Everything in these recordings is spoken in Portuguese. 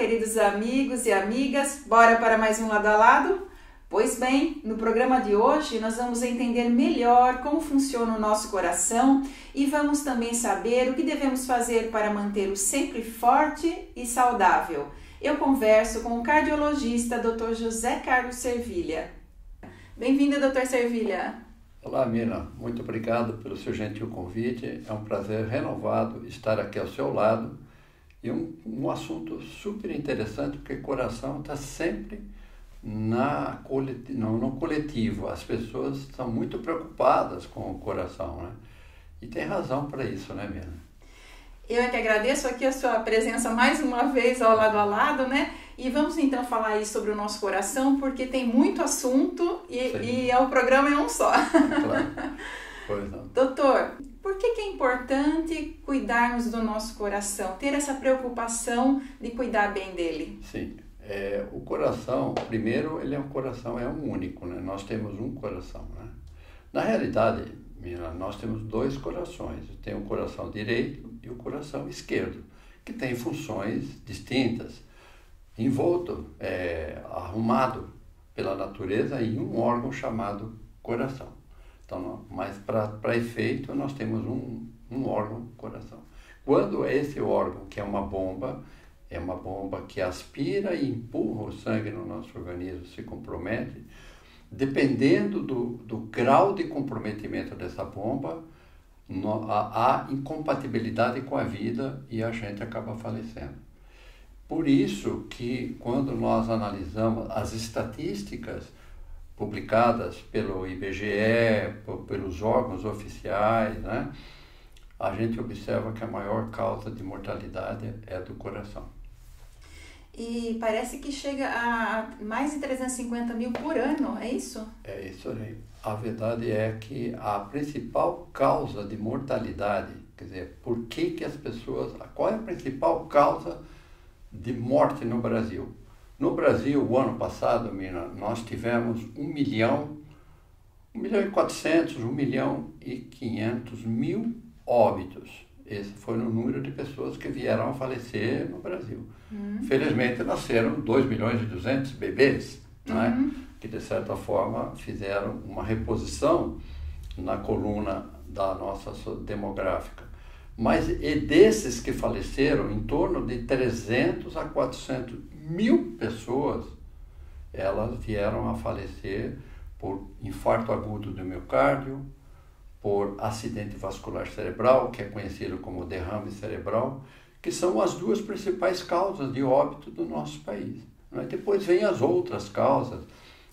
queridos amigos e amigas, bora para mais um Lado a Lado? Pois bem, no programa de hoje nós vamos entender melhor como funciona o nosso coração e vamos também saber o que devemos fazer para mantê-lo sempre forte e saudável. Eu converso com o cardiologista Dr. José Carlos Servilha. Bem-vindo, Dr. Servilha. Olá, Mira. Muito obrigado pelo seu gentil convite. É um prazer renovado estar aqui ao seu lado. E um assunto super interessante, porque o coração está sempre no coletivo. As pessoas estão muito preocupadas com o coração, né? E tem razão para isso, né, Mira? Eu é que agradeço aqui a sua presença mais uma vez ao Lado a Lado, né? E vamos então falar aí sobre o nosso coração, porque tem muito assunto e o programa é um só. Claro. Pois não. Doutor, por que é importante cuidarmos do nosso coração, ter essa preocupação de cuidar bem dele? Sim, o coração, primeiro, ele é um único, né? Nós temos um coração, né? Na realidade, Mira, nós temos dois corações, tem o coração direito e o coração esquerdo, que têm funções distintas, envolto, arrumado pela natureza em um órgão chamado coração. Então, mas para efeito, nós temos um órgão, coração. Quando esse órgão, que é uma bomba que aspira e empurra o sangue no nosso organismo, se compromete, dependendo do grau de comprometimento dessa bomba, há incompatibilidade com a vida e a gente acaba falecendo. Por isso que, quando nós analisamos as estatísticas publicadas pelo IBGE, pelos órgãos oficiais, né, a gente observa que a maior causa de mortalidade é do coração. E parece que chega a mais de 350 mil por ano, é isso? É isso aí. A verdade é que a principal causa de mortalidade, quer dizer, qual é a principal causa de morte no Brasil? No Brasil, o ano passado, Mina, nós tivemos 1.400.000 óbitos. Esse foi o número de pessoas que vieram a falecer no Brasil. Felizmente, nasceram 2.200.000 bebês, né? Que, de certa forma, fizeram uma reposição na coluna da nossa demográfica. Mas e desses que faleceram, em torno de 300 a 400 mil pessoas, elas vieram a falecer por infarto agudo do miocárdio, por acidente vascular cerebral, que é conhecido como derrame cerebral, que são as duas principais causas de óbito do nosso país, né? Depois vem as outras causas,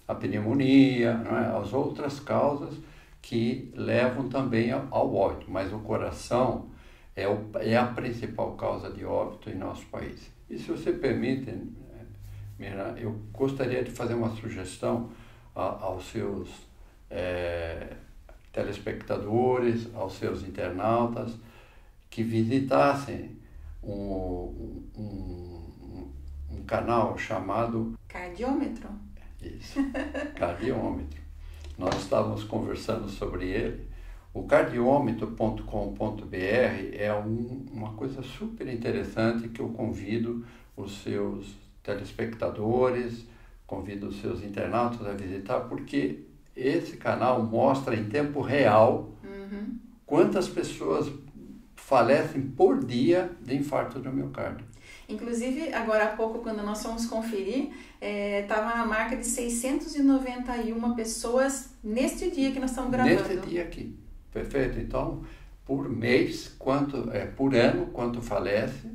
a pneumonia, né? As outras causas que levam também ao óbito, mas o coração é a principal causa de óbito em nosso país. E se você permite, Mira, eu gostaria de fazer uma sugestão aos seus telespectadores, aos seus internautas, que visitassem um canal chamado Cardiômetro? Isso, Cardiômetro. Nós estávamos conversando sobre ele. O cardiômetro.com.br é uma coisa super interessante que eu convido os seus telespectadores, convido os seus internautas a visitar, porque esse canal mostra em tempo real quantas pessoas falecem por dia de infarto do miocárdio. Inclusive, agora há pouco, quando nós fomos conferir, estava na marca de 691 pessoas neste dia que nós estamos gravando. Neste dia aqui, perfeito. Então, por mês, por ano, quanto falece,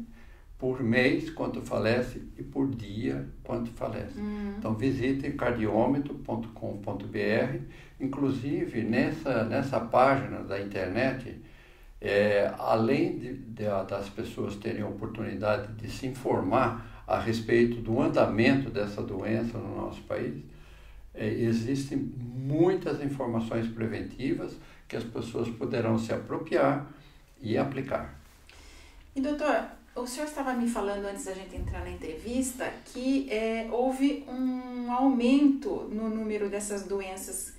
por mês, quanto falece, e por dia, quanto falece. Então, visite cardiômetro.com.br. Inclusive, nessa página da internet, além das pessoas terem a oportunidade de se informar a respeito do andamento dessa doença no nosso país, existem muitas informações preventivas que as pessoas poderão se apropriar e aplicar. E doutor, o senhor estava me falando antes da gente entrar na entrevista que houve um aumento no número dessas doenças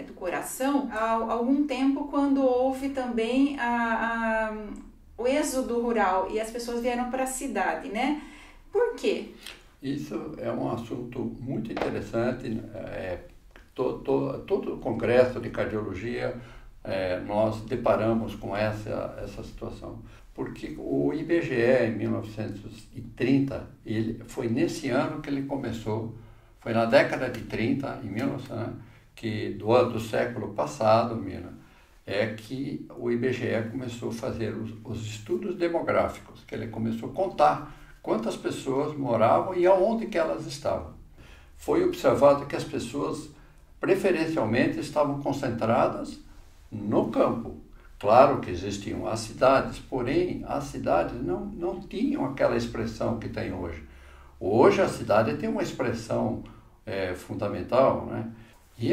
do coração há algum tempo, quando houve também o êxodo rural e as pessoas vieram para a cidade, né? Por quê? Isso é um assunto muito interessante. Todo o congresso de cardiologia, nós deparamos com essa situação. Porque o IBGE, em 1930, foi nesse ano que ele começou, foi na década de 30, em 1900, do século passado, que o IBGE começou a fazer os estudos demográficos, que ele começou a contar quantas pessoas moravam e aonde que elas estavam. Foi observado que as pessoas preferencialmente estavam concentradas no campo. Claro que existiam as cidades, porém as cidades não tinham aquela expressão que tem hoje. Hoje a cidade tem uma expressão fundamental, né? E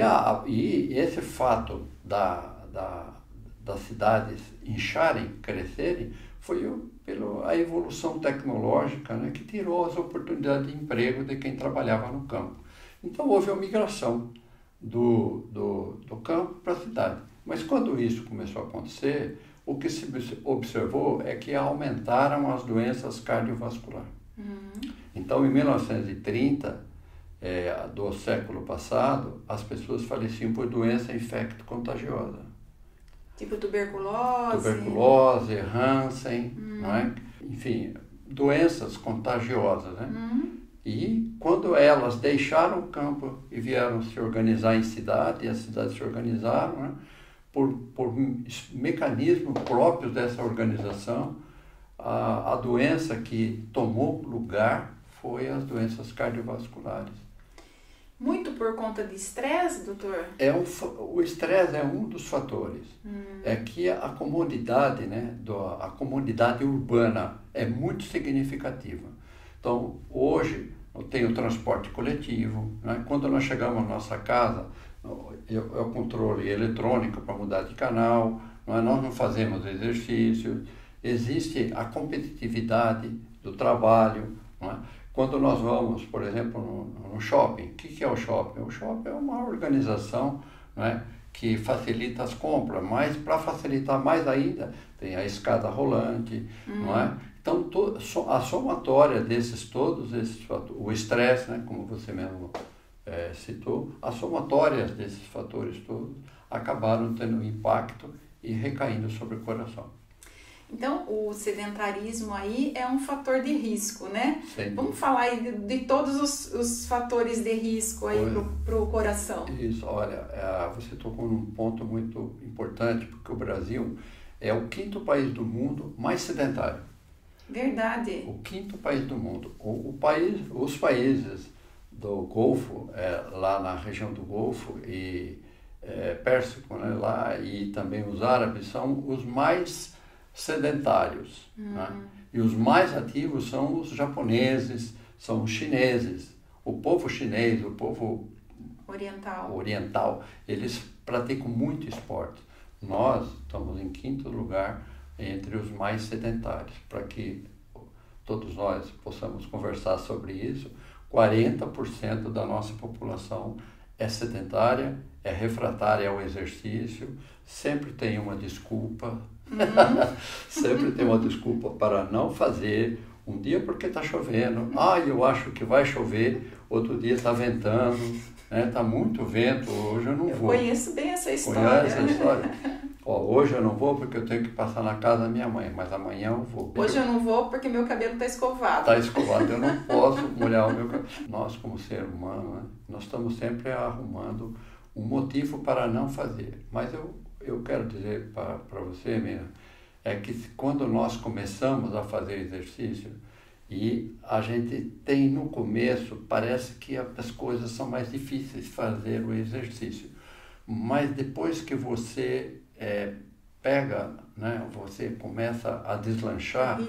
esse fato das cidades incharem, crescerem, foi pela evolução tecnológica, né, que tirou as oportunidades de emprego de quem trabalhava no campo. Então houve a migração do campo para a cidade. Mas quando isso começou a acontecer, o que se observou é que aumentaram as doenças cardiovasculares. Então, em 1930, do século passado, as pessoas faleciam por doença infecto-contagiosa. Tipo tuberculose? Tuberculose, Hansen, não é? Enfim, doenças contagiosas, né? E quando elas deixaram o campo e vieram se organizar em cidade, e as cidades se organizaram, né? Por mecanismos próprios dessa organização, a doença que tomou lugar foi as doenças cardiovasculares. Muito por conta de estresse, doutor? O estresse é um dos fatores. É que a comodidade, né, a comodidade urbana é muito significativa. Então, hoje, eu tenho transporte coletivo, né? Quando nós chegamos à nossa casa, é o controle eletrônico para mudar de canal, nós não fazemos exercícios, existe a competitividade do trabalho, não é? Quando nós vamos, por exemplo, no shopping, o que é o shopping? O shopping é uma organização, não é, que facilita as compras, mas para facilitar mais ainda, tem a escada rolante, não é? Então, a somatória desses todos, o estresse, né, como você mesmo citou, a somatória desses fatores todos acabaram tendo um impacto e recaindo sobre o coração. Então, o sedentarismo aí é um fator de risco, né? Sim. Vamos falar aí de todos os fatores de risco aí para o coração. Isso, olha, você tocou num ponto muito importante, porque o Brasil é o 5º país do mundo mais sedentário. Verdade. O 5º país do mundo. Os países do Golfo, lá na região do Golfo e Pérsico, né, lá, e também os árabes, são os mais sedentários, né? E os mais ativos são os japoneses, são os chineses. O povo chinês, o povo oriental, eles praticam muito esporte. Nós estamos em 5º lugar entre os mais sedentários. Para que todos nós possamos conversar sobre isso, 40% da nossa população é sedentária, é refratária ao exercício, sempre tem uma desculpa, sempre tem uma desculpa para não fazer. Um dia porque está chovendo, eu acho que vai chover, outro dia está ventando, né? Está muito vento, hoje eu não vou. Eu conheço bem essa história. Conhece essa história? Hoje eu não vou porque eu tenho que passar na casa da minha mãe, mas amanhã eu vou. Hoje eu não vou porque meu cabelo está escovado. Está escovado, eu não posso molhar o meu cabelo. Nós, como ser humano, né, nós estamos sempre arrumando um motivo para não fazer. Mas eu quero dizer para você, Mira, é que quando nós começamos a fazer exercício, e a gente tem no começo, parece que as coisas são mais difíceis de fazer o exercício. Mas depois que você pega, né, você começa a deslanchar,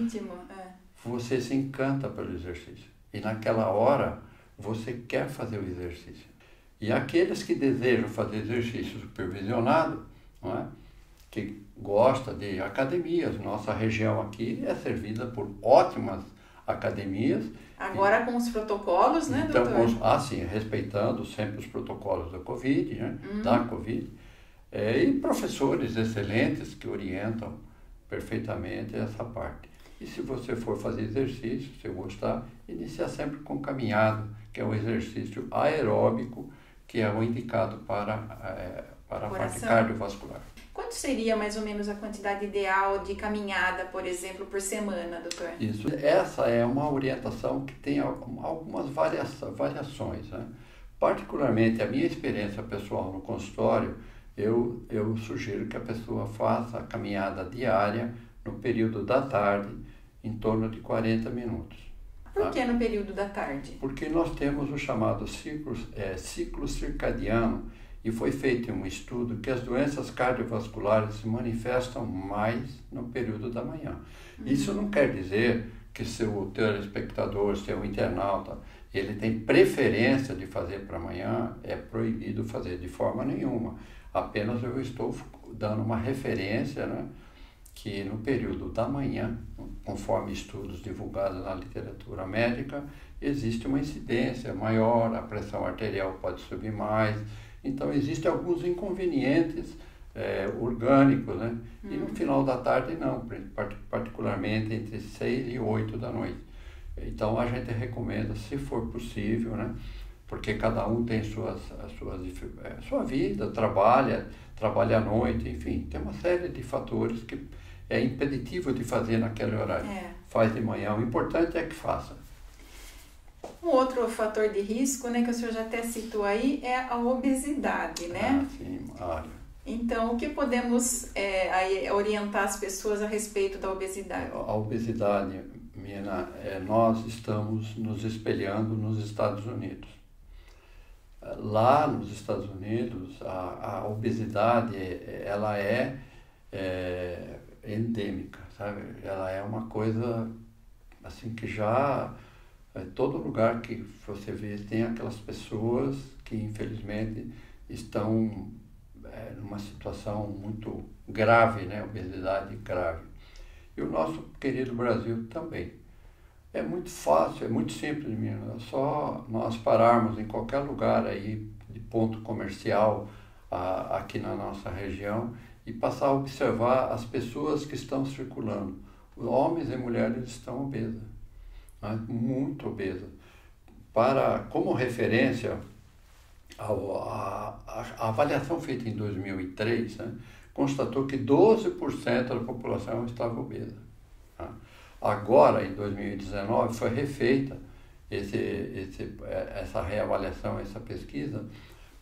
você se encanta pelo exercício. E naquela hora, você quer fazer o exercício. E aqueles que desejam fazer exercício supervisionado, não é? Que gosta de academias, nossa região aqui é servida por ótimas academias. Agora com os protocolos, né, então, doutor? Sim, respeitando sempre os protocolos da Covid, né, da Covid. E professores excelentes que orientam perfeitamente essa parte. E se você for fazer exercício, se eu gostar, iniciar sempre com caminhada, que é um exercício aeróbico, que é o indicado para a parte cardiovascular. Quanto seria mais ou menos a quantidade ideal de caminhada, por exemplo, por semana, doutor? Isso, essa é uma orientação que tem algumas variações, né? Particularmente, a minha experiência pessoal no consultório, eu sugiro que a pessoa faça a caminhada diária no período da tarde, em torno de 40 minutos. Por que no período da tarde? Porque nós temos o chamado ciclo circadiano, e foi feito um estudo que as doenças cardiovasculares se manifestam mais no período da manhã. Isso não quer dizer que seu telespectador, seu internauta, ele tem preferência de fazer para amanhã, é proibido fazer de forma nenhuma. Apenas eu estou dando uma referência, né, que no período da manhã, conforme estudos divulgados na literatura médica, existe uma incidência maior, a pressão arterial pode subir mais. Então, existem alguns inconvenientes orgânicos, né? E no final da tarde, não, particularmente entre 6 e 8 da noite. Então, a gente recomenda, se for possível, né? Porque cada um tem sua vida, trabalha à noite, enfim, tem uma série de fatores que é impeditivo de fazer naquele horário. Faz de manhã, o importante é que faça. Um outro fator de risco, né, que o senhor já até citou aí, é a obesidade, né? Sim, Então, o que podemos orientar as pessoas a respeito da obesidade? A obesidade, Mina, nós estamos nos espelhando nos Estados Unidos. Lá nos Estados Unidos, a obesidade, ela é endêmica, sabe? Ela é uma coisa, assim, que já... todo lugar que você vê tem aquelas pessoas que infelizmente estão numa situação muito grave, né? Obesidade grave. E o nosso querido Brasil também. É muito fácil, é muito simples, menina. É só nós pararmos em qualquer lugar aí de ponto comercial aqui na nossa região e passar a observar as pessoas que estão circulando. Homens e mulheres estão obesas. Muito obesa. Como referência, a avaliação feita em 2003, né, constatou que 12% da população estava obesa. Agora, em 2019, foi refeita essa reavaliação, essa pesquisa,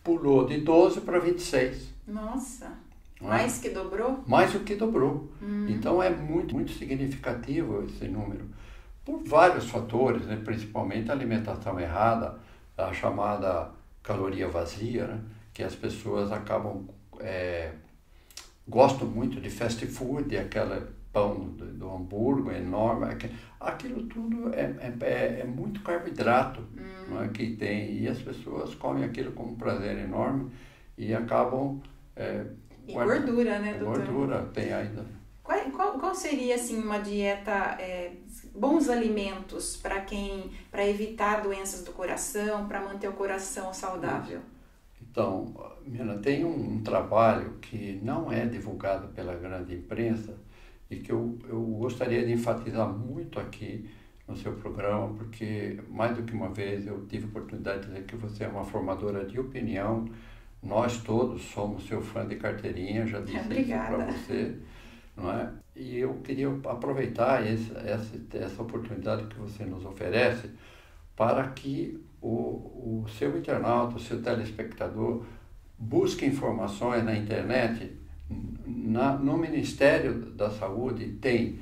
pulou de 12 para 26. Nossa! Mais que dobrou? Mais do que dobrou. Então, é muito, muito significativo esse número. Por vários fatores, né? Principalmente a alimentação errada, a chamada caloria vazia, né? Que as pessoas acabam, gostam muito de fast food, aquele pão do hambúrguer enorme, aquilo tudo é muito carboidrato, não é, que tem, e as pessoas comem aquilo com um prazer enorme e acabam... e gordura, né, doutor? Gordura tem ainda. Qual seria, assim, uma dieta, bons alimentos para evitar doenças do coração, para manter o coração saudável? Então, Mina, tem um trabalho que não é divulgado pela grande imprensa e que eu gostaria de enfatizar muito aqui no seu programa, porque mais do que uma vez eu tive a oportunidade de dizer que você é uma formadora de opinião. Nós todos somos seu fã de carteirinha, já disse isso para você. Não é? E eu queria aproveitar essa oportunidade que você nos oferece para que o seu internauta, o seu telespectador busque informações na internet. No Ministério da Saúde tem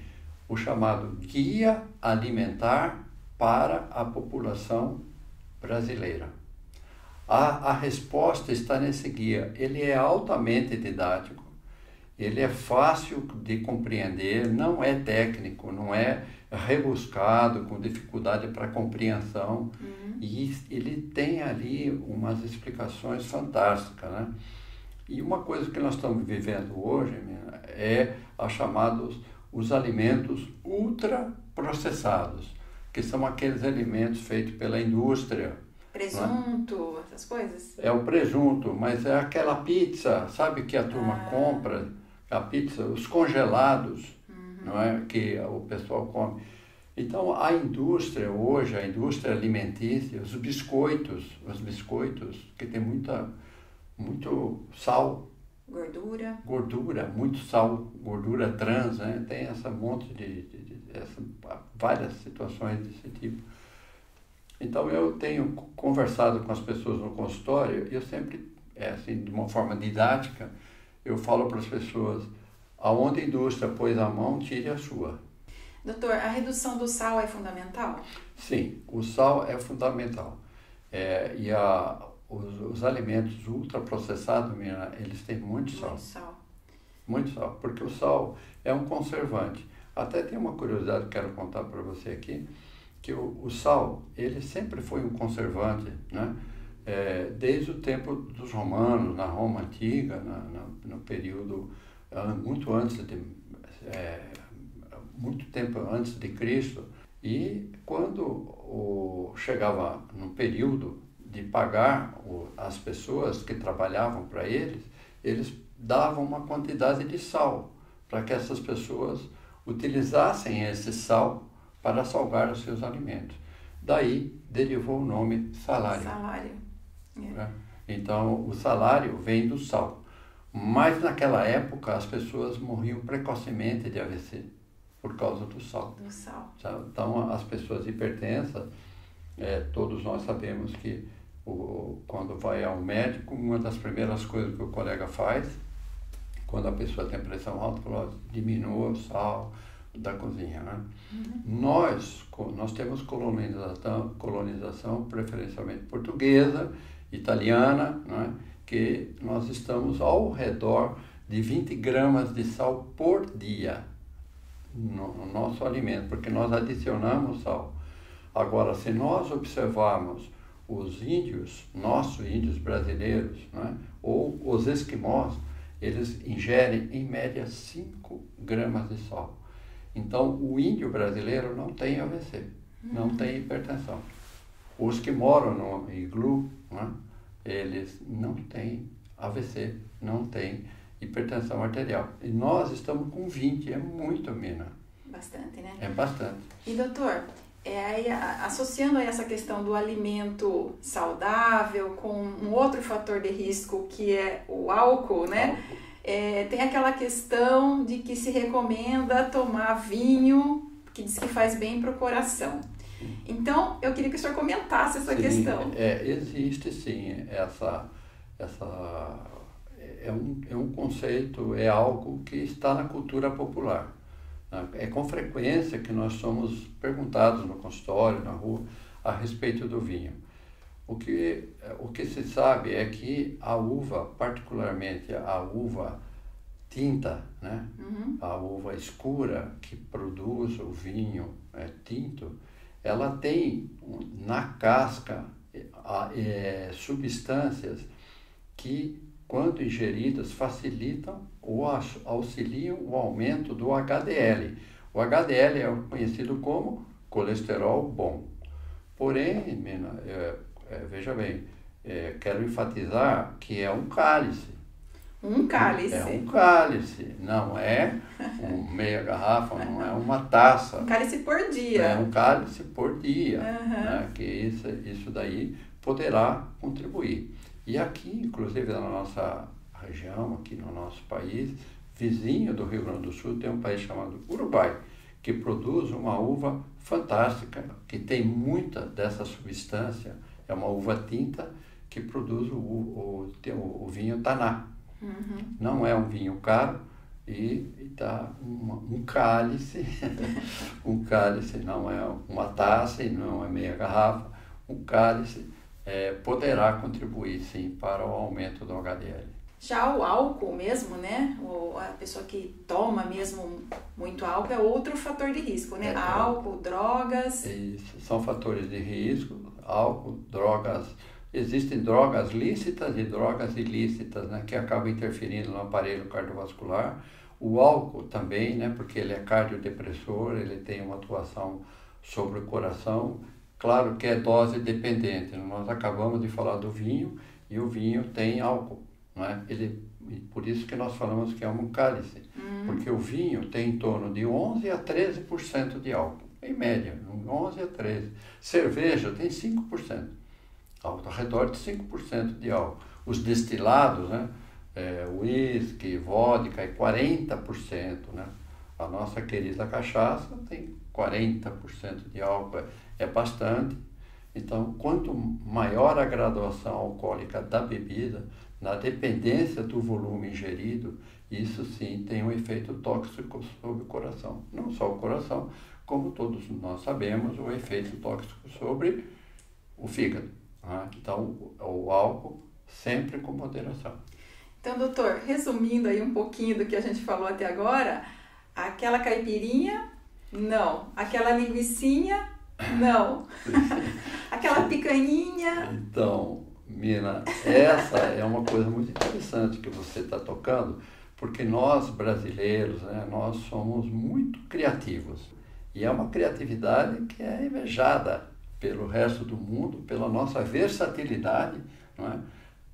o chamado Guia Alimentar para a População Brasileira. A resposta está nesse guia. Ele é altamente didático. Ele é fácil de compreender, não é técnico, não é rebuscado, com dificuldade para compreensão. E ele tem ali umas explicações fantásticas, né? E uma coisa que nós estamos vivendo hoje é os alimentos ultraprocessados, que são aqueles alimentos feitos pela indústria. Presunto, essas coisas? É o presunto, mas é aquela pizza, sabe, que a turma compra? A pizza, os congelados, não é? Que o pessoal come. Então, a indústria hoje, a indústria alimentícia, os biscoitos, que tem muito sal, gordura, muito sal, gordura trans, né? Tem essa monte várias situações desse tipo. Então, eu tenho conversado com as pessoas no consultório, e eu sempre, assim, de uma forma didática, eu falo para as pessoas, aonde a indústria pôs a mão, tire a sua. Doutor, a redução do sal é fundamental? Sim, o sal é fundamental. Os alimentos ultraprocessados, eles têm muito sal. Muito sal, porque o sal é um conservante. Até tem uma curiosidade que quero contar para você aqui, que o sal, ele sempre foi um conservante, né? Desde o tempo dos romanos, na Roma antiga, no período muito tempo antes de Cristo, e quando chegava no período de pagar as pessoas que trabalhavam para eles davam uma quantidade de sal, para que essas pessoas utilizassem esse sal para salgar os seus alimentos. Daí derivou o nome salário. Né? Então, o salário vem do sal. Mas naquela época as pessoas morriam precocemente de AVC por causa do sal. Então, as pessoas hipertensas, todos nós sabemos que quando vai ao médico, uma das primeiras coisas que o colega faz, quando a pessoa tem pressão alta, fala, diminua o sal da cozinha. Né? Nós temos colonização preferencialmente portuguesa, italiana, né? Que nós estamos ao redor de 20 gramas de sal por dia no nosso alimento, porque nós adicionamos sal. Agora, se nós observarmos os nossos índios brasileiros, né, ou os esquimós, eles ingerem em média 5 gramas de sal. Então, o índio brasileiro não tem AVC, não tem hipertensão. Os que moram no iglu, né, eles não têm AVC, não têm hipertensão arterial. E nós estamos com 20, é muito, Mina. Bastante, né? É bastante. E doutor, associando a essa questão do alimento saudável com um outro fator de risco que é o álcool, né? Tem aquela questão de que se recomenda tomar vinho, que diz que faz bem para o coração. Então, eu queria que o senhor comentasse essa questão. Existe sim, é um conceito, é algo que está na cultura popular. É com frequência que nós somos perguntados no consultório, na rua, a respeito do vinho. O que se sabe é que a uva, particularmente a uva tinta, né? A uva escura que produz o vinho tinto, ela tem na casca substâncias que, quando ingeridas, facilitam ou auxiliam o aumento do HDL. O HDL é conhecido como colesterol bom. Porém, Mina, veja bem, quero enfatizar que é um cálice. Um cálice. É um cálice, não é meia garrafa, não é uma taça. Um cálice por dia. É um cálice por dia, né? Que isso daí poderá contribuir. E aqui, inclusive na nossa região, aqui no nosso país, vizinho do Rio Grande do Sul, tem um país chamado Uruguai, que produz uma uva fantástica, que tem muita dessa substância, é uma uva tinta que produz o vinho Taná. Não é um vinho caro e dá um cálice, um cálice, não é uma taça e não é meia garrafa, um cálice poderá contribuir sim para o aumento do HDL. Já o álcool mesmo, né? A pessoa que toma mesmo muito álcool é outro fator de risco, né? Álcool, drogas. Isso, são fatores de risco, álcool, drogas. Existem drogas lícitas e drogas ilícitas, né, que acabam interferindo no aparelho cardiovascular. O álcool também, né, porque ele é cardiodepressor, ele tem uma atuação sobre o coração. Claro que é dose dependente. Nós acabamos de falar do vinho e o vinho tem álcool, né? Por isso que nós falamos que é um cálice. Porque o vinho tem em torno de 11 a 13% de álcool, em média, 11 a 13%. Cerveja tem 5%, ao redor de 5% de álcool. Os destilados, né, uísque, vodka, é 40%, né? A nossa querida cachaça tem 40% de álcool, é bastante. Então, quanto maior a graduação alcoólica da bebida, na dependência do volume ingerido, isso sim tem um efeito tóxico sobre o coração. Não só o coração, como todos nós sabemos, o efeito tóxico sobre o fígado. Né? Então, o álcool sempre com moderação. Então, doutor, resumindo aí um pouquinho do que a gente falou até agora, aquela caipirinha, não. Aquela linguicinha, não. Aquela picanha. Então, Mina, essa é uma coisa muito interessante que você está tocando, porque nós brasileiros, né, nós somos muito criativos. E é uma criatividade que é invejada pelo resto do mundo, pela nossa versatilidade, não é?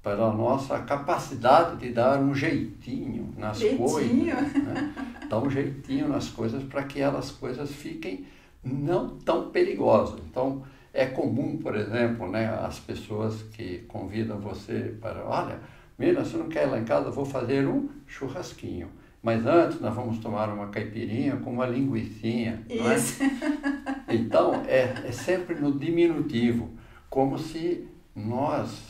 Pela nossa capacidade de dar um jeitinho nas coisas. Né? Dar um jeitinho nas coisas para que as coisas fiquem não tão perigosas. Então, é comum, por exemplo, né, as pessoas que convidam você para, olha, Mira, você não quer ir lá em casa? Eu vou fazer um churrasquinho. Mas antes nós vamos tomar uma caipirinha com uma linguicinha. Isso. Não é? Então, é sempre no diminutivo, como se nós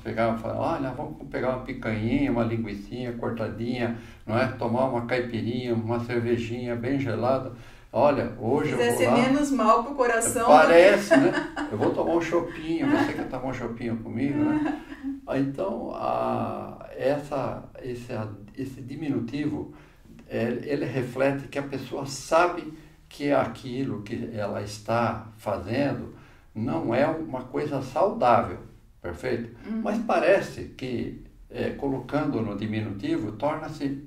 pegarmos e falar, olha, vamos pegar uma picanhinha, uma linguicinha cortadinha, não é? Tomar uma caipirinha, uma cervejinha bem gelada. Olha, hoje eu vou lá... Fizesse menos mal pro coração. Parece, né? Eu vou tomar um chopinho, você quer tomar um chopinho comigo, né? Então, esse diminutivo, ele reflete que a pessoa sabe que aquilo que ela está fazendo não é uma coisa saudável, perfeito? Mas parece que, colocando no diminutivo, torna-se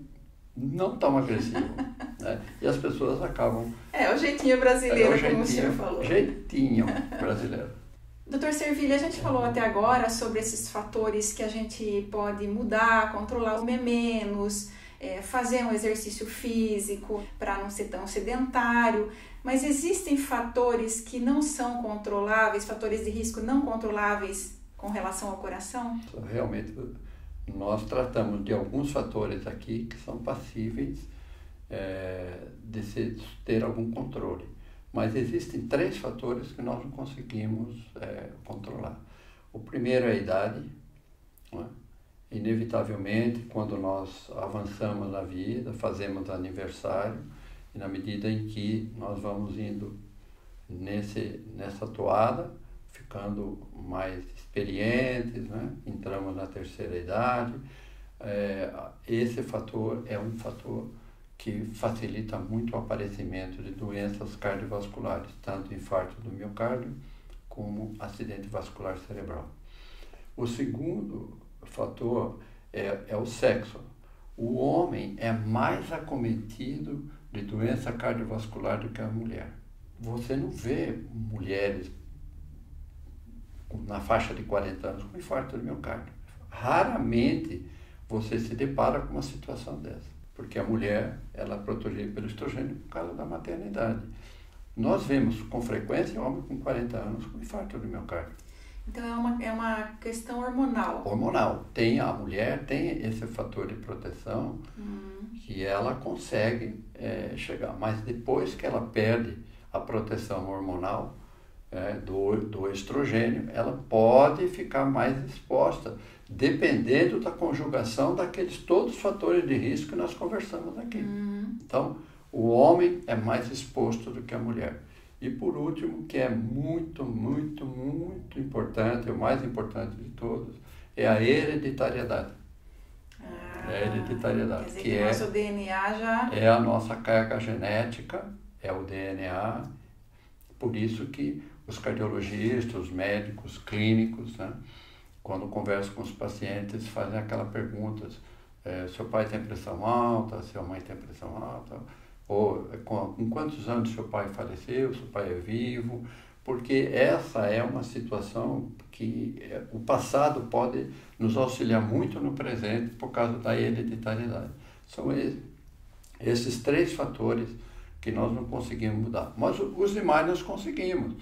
não tão agressivo. Né? E as pessoas acabam... É o jeitinho brasileiro, como o senhor falou. Jeitinho brasileiro. Doutor Servilha, a gente falou até agora sobre esses fatores que a gente pode mudar, controlar, comer menos, fazer um exercício físico para não ser tão sedentário, mas existem fatores que não são controláveis, fatores de risco não controláveis com relação ao coração? Realmente, nós tratamos de alguns fatores aqui que são passíveis de ter algum controle. Mas existem 3 fatores que nós não conseguimos controlar. O primeiro é a idade. Não é? Inevitavelmente, quando nós avançamos na vida, fazemos aniversário, e na medida em que nós vamos indo nessa toada, ficando mais experientes, né? Entramos na terceira idade, esse fator é um fator que facilita muito o aparecimento de doenças cardiovasculares, tanto infarto do miocárdio como acidente vascular cerebral. O segundo fator é o sexo. O homem é mais acometido de doença cardiovascular do que a mulher. Você não vê mulheres na faixa de 40 anos com infarto do miocárdio. Raramente você se depara com uma situação dessa. Porque a mulher, ela é protegida pelo estrogênio por causa da maternidade. Nós vemos com frequência homem com 40 anos com infarto do miocárdio. Então é uma questão hormonal. Hormonal. A mulher tem esse fator de proteção que ela consegue chegar. Mas depois que ela perde a proteção hormonal do estrogênio, ela pode ficar mais exposta, dependendo da conjugação daqueles todos os fatores de risco que nós conversamos aqui. Então, o homem é mais exposto do que a mulher. E por último, que é muito, muito, muito importante, o mais importante de todos, é a hereditariedade. É a hereditariedade. Quer dizer que o nosso DNA já... É a nossa carga genética, é o DNA. Por isso que os cardiologistas, os médicos clínicos, né, quando conversam com os pacientes, fazem aquela pergunta, seu pai tem pressão alta, sua mãe tem pressão alta, ou com quantos anos seu pai faleceu, seu pai é vivo, porque essa é uma situação que o passado pode nos auxiliar muito no presente por causa da hereditariedade. São Esses 3 fatores que nós não conseguimos mudar. Mas os demais nós conseguimos.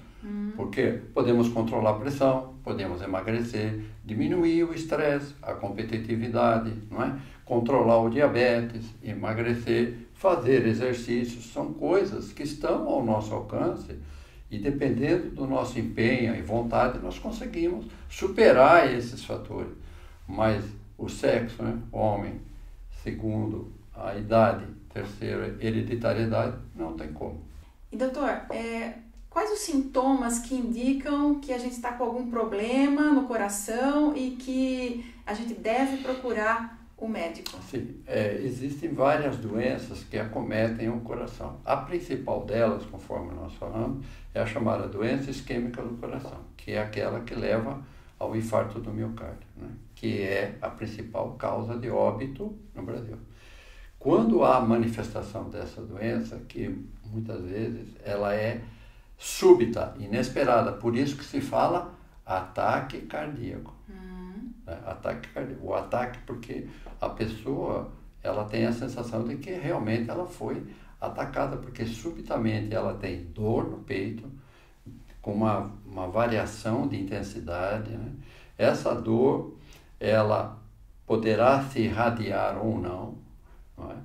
Porque podemos controlar a pressão, podemos emagrecer, diminuir o estresse, a competitividade, não é? Controlar o diabetes, emagrecer, fazer exercícios, são coisas que estão ao nosso alcance e dependendo do nosso empenho e vontade, nós conseguimos superar esses fatores. Mas o sexo, né? Homem, segundo, a idade, terceiro, hereditariedade, não tem como. E doutor, quais os sintomas que indicam que a gente está com algum problema no coração e que a gente deve procurar o médico? Sim, existem várias doenças que acometem o coração. A principal delas, conforme nós falamos, é a chamada doença isquêmica do coração, que é aquela que leva ao infarto do miocárdio, né? Que é a principal causa de óbito no Brasil. Quando há manifestação dessa doença, que muitas vezes ela é súbita, inesperada, por isso que se fala ataque cardíaco. Ataque cardíaco. O ataque porque a pessoa ela tem a sensação de que realmente ela foi atacada, porque subitamente ela tem dor no peito, com uma variação de intensidade, né? Essa dor, ela poderá se irradiar ou não, não é?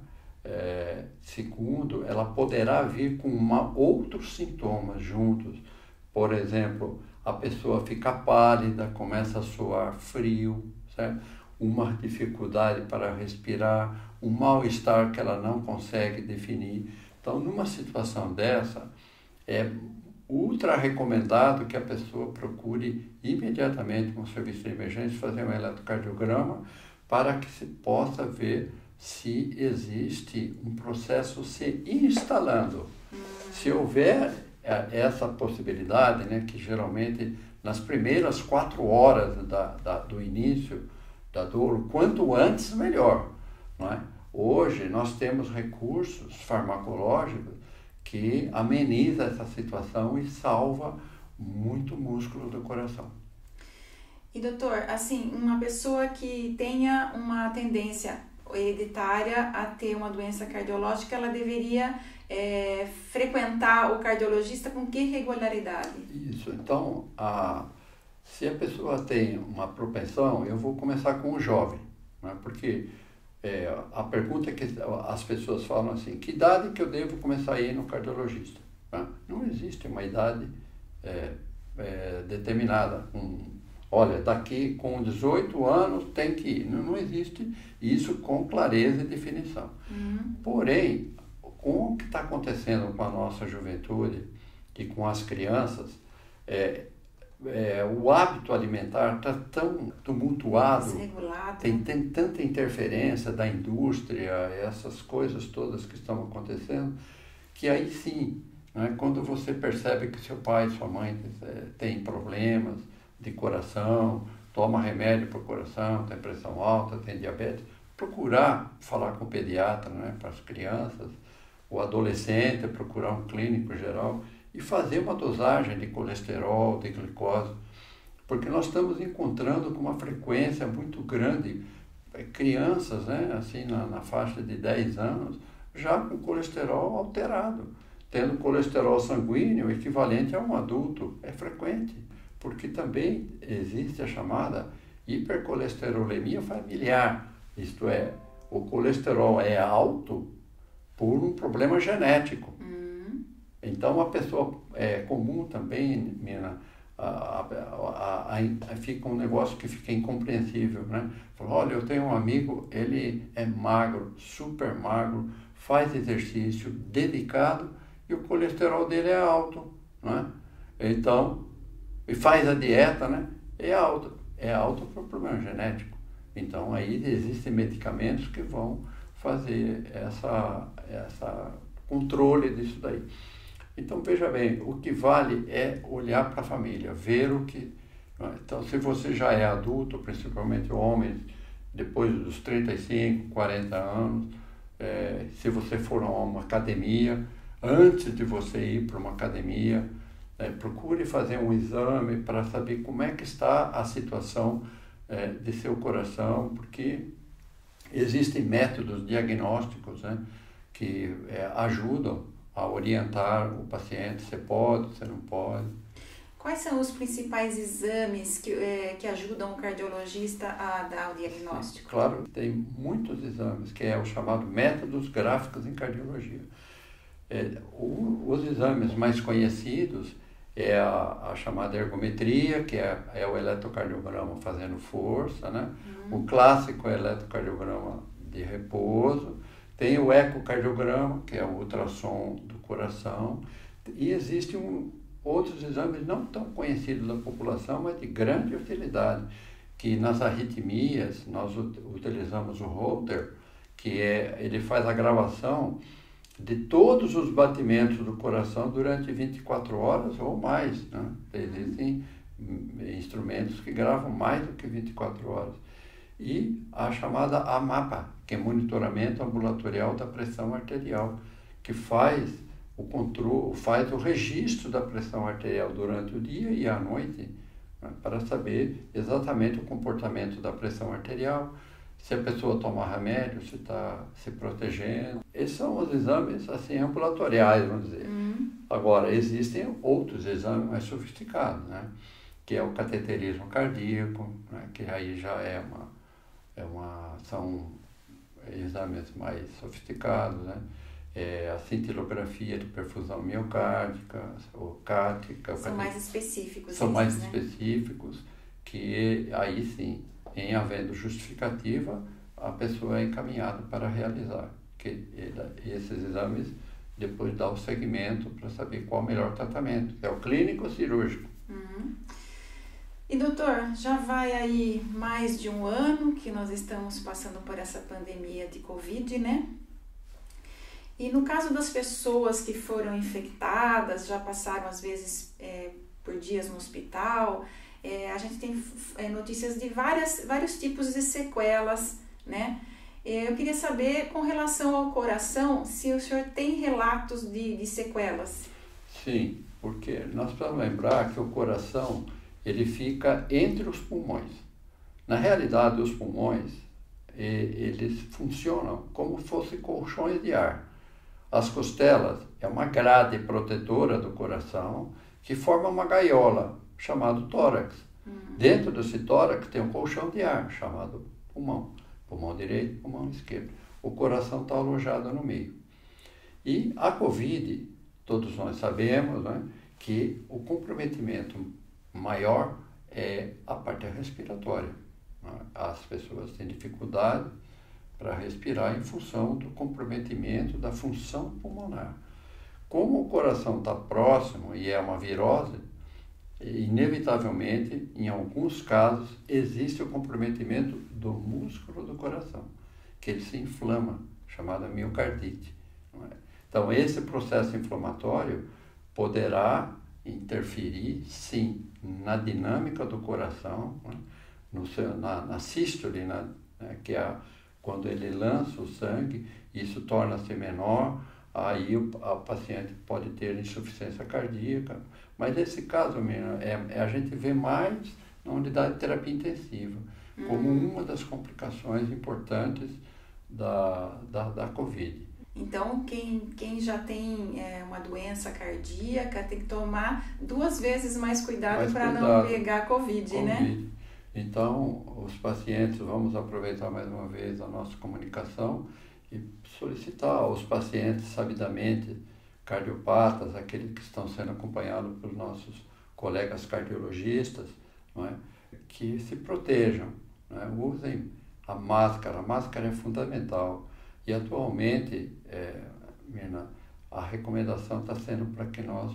Segundo, ela poderá vir com outros sintomas juntos. Por exemplo, a pessoa fica pálida, começa a suar frio, certo? Uma dificuldade para respirar, um mal-estar que ela não consegue definir. Então, numa situação dessa, é ultra recomendado que a pessoa procure imediatamente um serviço de emergência, fazer um eletrocardiograma, para que se possa ver se existe um processo se instalando. Se houver essa possibilidade, né, que geralmente nas primeiras 4 horas do início da dor, quanto antes melhor, não é? Hoje nós temos recursos farmacológicos que ameniza essa situação e salva muito músculo do coração. E doutor, assim, uma pessoa que tenha uma tendência hereditária a ter uma doença cardiológica, ela deveria frequentar o cardiologista com que regularidade? Isso, então, se a pessoa tem uma propensão, eu vou começar com o jovem, né? Porque a pergunta é que as pessoas falam assim, que idade que eu devo começar a ir no cardiologista? Né? Não existe uma idade determinada. Olha, daqui com 18 anos tem que ir. Não existe isso com clareza e definição. Porém, com o que está acontecendo com a nossa juventude e com as crianças, o hábito alimentar está tão tumultuado, tem tanta interferência da indústria, essas coisas todas que estão acontecendo, que aí sim, né, quando você percebe que seu pai e sua mãe têm problemas de coração, toma remédio para o coração, tem pressão alta, tem diabetes, procurar falar com o pediatra, né, para as crianças, o adolescente, procurar um clínico geral e fazer uma dosagem de colesterol, de glicose, porque nós estamos encontrando com uma frequência muito grande crianças, né, assim, na faixa de 10 anos, já com colesterol alterado, tendo colesterol sanguíneo equivalente a um adulto, é frequente, porque também existe a chamada hipercolesterolemia familiar, isto é, o colesterol é alto por um problema genético. Então, a pessoa comum também, fica um negócio que fica incompreensível, né? Fala, olha, eu tenho um amigo, ele é magro, super magro, faz exercício, dedicado, e o colesterol dele é alto, né? Então, e faz a dieta, né? É alto por problema genético. Então, aí existem medicamentos que vão fazer essa controle disso daí. Então, veja bem, o que vale é olhar para a família, ver o que... Então, se você já é adulto, principalmente homens, depois dos 35, 40 anos, se você for a uma academia, antes de você ir para uma academia, procure fazer um exame para saber como é que está a situação de seu coração, porque existem métodos diagnósticos, né, que ajudam a orientar o paciente, se pode, se não pode. Quais são os principais exames que ajudam o cardiologista a dar o diagnóstico? Claro, tem muitos exames, que é o chamado métodos gráficos em cardiologia. Os exames mais conhecidos é a chamada ergometria, que é o eletrocardiograma fazendo força, né? O clássico é o eletrocardiograma de repouso. Tem o ecocardiograma, que é o ultrassom do coração. E existem outros exames não tão conhecidos da população, mas de grande utilidade, que nas arritmias nós utilizamos o Holter, que ele faz a gravação de todos os batimentos do coração durante 24 horas ou mais, né? Existem instrumentos que gravam mais do que 24 horas. E a chamada AMAPA, que é monitoramento ambulatorial da pressão arterial, que faz o controle, faz o registro da pressão arterial durante o dia e à noite, né, para saber exatamente o comportamento da pressão arterial, se a pessoa toma remédio, se está se protegendo. Esses são os exames assim, ambulatoriais, vamos dizer. Agora, existem outros exames mais sofisticados, né, que é o cateterismo cardíaco, né, que aí já são exames mais sofisticados, né? A cintilografia de perfusão miocárdica, ou cática. São mais específicos. São mais específicos, que aí sim, em havendo justificativa, a pessoa é encaminhada para realizar. Que esses exames depois dá o segmento para saber qual o melhor tratamento, que é o clínico cirúrgico. E doutor, já vai aí mais de um ano que nós estamos passando por essa pandemia de Covid, né? E no caso das pessoas que foram infectadas, já passaram às vezes por dias no hospital, a gente tem notícias de vários tipos de sequelas, né? Eu queria saber, com relação ao coração, se o senhor tem relatos de sequelas. Sim, porque nós precisamos lembrar que o coração, ele fica entre os pulmões. Na realidade, os pulmões, eles funcionam como se fossem colchões de ar. As costelas é uma grade protetora do coração que forma uma gaiola, chamado tórax. Dentro desse tórax tem um colchão de ar, chamado pulmão. Pulmão direito, pulmão esquerdo. O coração está alojado no meio. E a Covid, todos nós sabemos, né, que o comprometimento maior é a parte respiratória. As pessoas têm dificuldade para respirar em função do comprometimento da função pulmonar. Como o coração está próximo e é uma virose, inevitavelmente, em alguns casos, existe o comprometimento do músculo do coração, que ele se inflama, chamada miocardite. Então, esse processo inflamatório poderá interferir, sim, na dinâmica do coração, na sístole, que é quando ele lança o sangue, isso torna-se menor, aí o paciente pode ter insuficiência cardíaca. Mas nesse caso, a gente vê mais na unidade de terapia intensiva, como uma das complicações importantes da Covid. Então, quem já tem uma doença cardíaca tem que tomar 2 vezes mais cuidado para não pegar Covid, né? Então, os pacientes, vamos aproveitar mais uma vez a nossa comunicação e solicitar aos pacientes, sabidamente, cardiopatas, aqueles que estão sendo acompanhados pelos nossos colegas cardiologistas, não é? Que se protejam, não é? Usem a máscara é fundamental. E atualmente, Mirna, a recomendação está sendo para que nós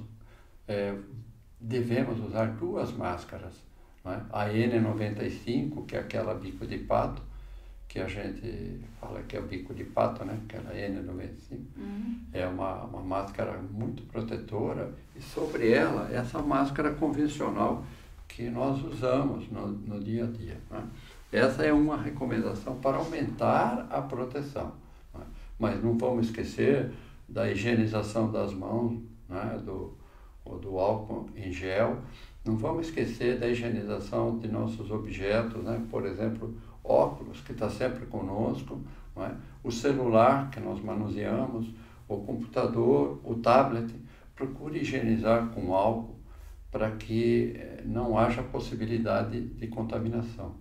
devemos usar 2 máscaras. Não é? A N95, que é aquela bico de pato, que a gente fala que é o bico de pato, né? Aquela N95, é uma máscara muito protetora, e sobre ela, essa máscara convencional que nós usamos no dia a dia. Né? Essa é uma recomendação para aumentar a proteção. Né? Mas não vamos esquecer da higienização das mãos, né? do álcool em gel. Não vamos esquecer da higienização de nossos objetos, né? Por exemplo, óculos, que está sempre conosco, não é? O celular que nós manuseamos, o computador, o tablet, procure higienizar com álcool para que não haja possibilidade de contaminação.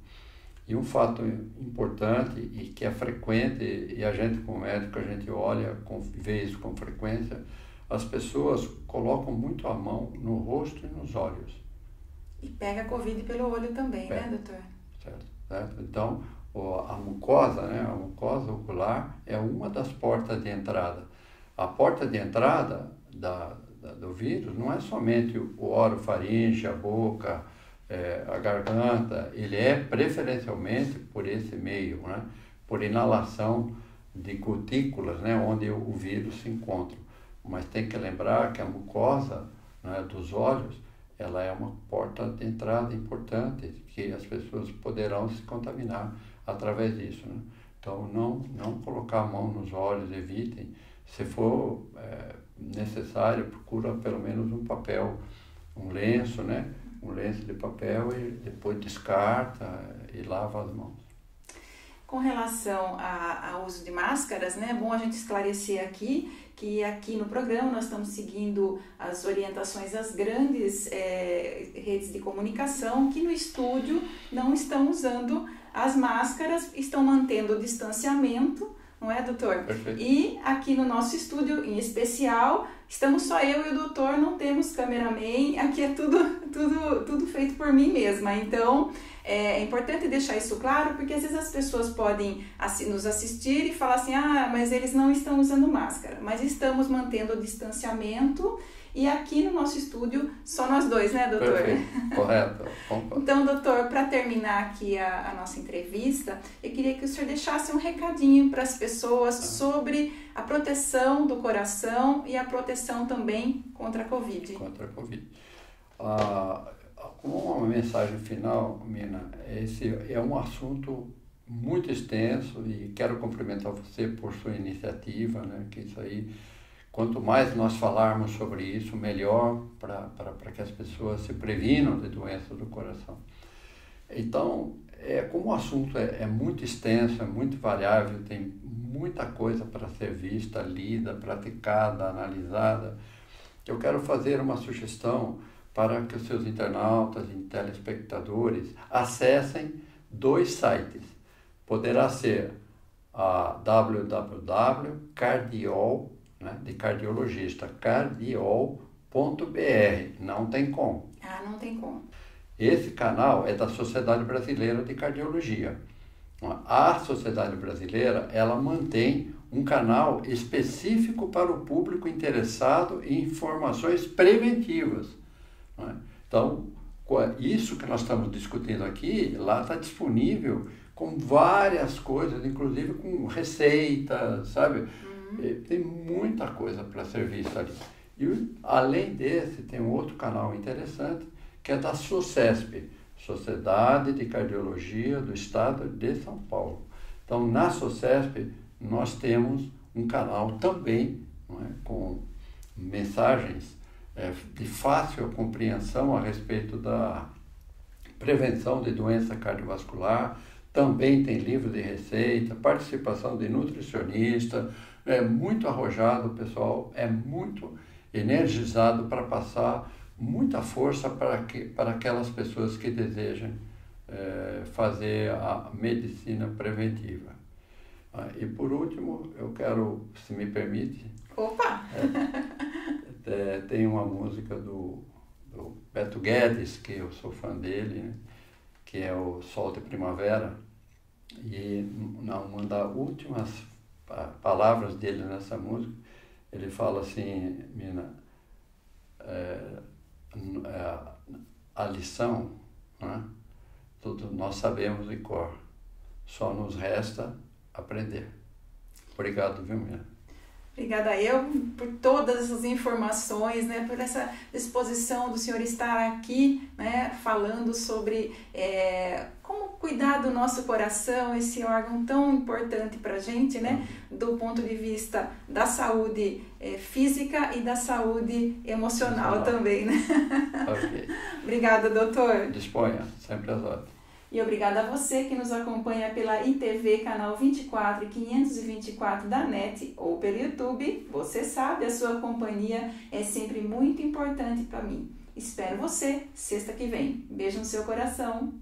E um fato importante e que é frequente, e a gente como médico, a gente olha, vê isso com frequência, as pessoas colocam muito a mão no rosto e nos olhos. E pega a Covid pelo olho também, né, doutor? Certo. Então, a mucosa, né, a mucosa ocular é uma das portas de entrada. A porta de entrada do vírus não é somente o orofaringe, a boca, a garganta, ele é preferencialmente por esse meio, né? Por inalação de gotículas, né? Onde o vírus se encontra. Mas tem que lembrar que a mucosa, né, dos olhos, ela é uma porta de entrada importante, que as pessoas poderão se contaminar através disso, né? Então, não colocar a mão nos olhos, evitem. Se for necessário, procura pelo menos um papel, um lenço, né? Um lenço de papel e depois descarta e lava as mãos. Com relação ao uso de máscaras, né, é bom a gente esclarecer aqui que aqui no programa nós estamos seguindo as orientações das grandes redes de comunicação, que no estúdio não estão usando as máscaras, estão mantendo o distanciamento, não é, doutor? Perfeito. E aqui no nosso estúdio, em especial, estamos só eu e o doutor, não temos cameraman, aqui é tudo feito por mim mesma. Então, é importante deixar isso claro, porque às vezes as pessoas podem nos assistir e falar assim, mas eles não estão usando máscara, mas estamos mantendo o distanciamento. E aqui no nosso estúdio, só nós dois, né, doutor? Perfeito, correto. Então, doutor, para terminar aqui a nossa entrevista, eu queria que o senhor deixasse um recadinho para as pessoas sobre a proteção do coração e a proteção também contra a Covid. Contra a Covid. Como uma mensagem final, Mina, esse é um assunto muito extenso e quero cumprimentar você por sua iniciativa, né, que isso aí... Quanto mais nós falarmos sobre isso, melhor para que as pessoas se previnam de doenças do coração. Então, como o assunto é muito extenso, é muito variável, tem muita coisa para ser vista, lida, praticada, analisada, eu quero fazer uma sugestão para que os seus internautas e telespectadores acessem 2 sites. Poderá ser a www.cardiol, né, de cardiologista, cardiol.br, não tem como. Não tem como. Esse canal é da Sociedade Brasileira de Cardiologia. A Sociedade Brasileira, ela mantém um canal específico para o público interessado em informações preventivas, né? Então, isso que nós estamos discutindo aqui, lá está disponível com várias coisas, inclusive com receitas, sabe? Tem muita coisa para ser vista ali. E além desse, tem um outro canal interessante, que é da SOCESP, Sociedade de Cardiologia do Estado de São Paulo. Então, na SOCESP, nós temos um canal também, não é, com mensagens de fácil compreensão a respeito da prevenção de doença cardiovascular. Também tem livro de receita, participação de nutricionista. É muito arrojado, o pessoal é muito energizado para passar muita força para aquelas pessoas que desejam fazer a medicina preventiva. E por último, eu quero, se me permite... Opa! Tem uma música do Beto Guedes, que eu sou fã dele, né, que é o Sol de Primavera, e uma das últimas palavras dele nessa música, ele fala assim, Mina, a lição, né, tudo nós sabemos de cor, só nos resta aprender. Obrigado, viu, Mina? Obrigada eu por todas essas informações, né, por essa disposição do senhor estar aqui, né, falando sobre como cuidar do nosso coração, esse órgão tão importante para a gente, né, do ponto de vista da saúde física e da saúde emocional também, né? Okay. Obrigada, doutor. Disponha, sempre às ordens. E obrigada a você que nos acompanha pela ITV, canal 24 e 524 da NET ou pelo YouTube. Você sabe, a sua companhia é sempre muito importante para mim. Espero você sexta que vem. Beijo no seu coração.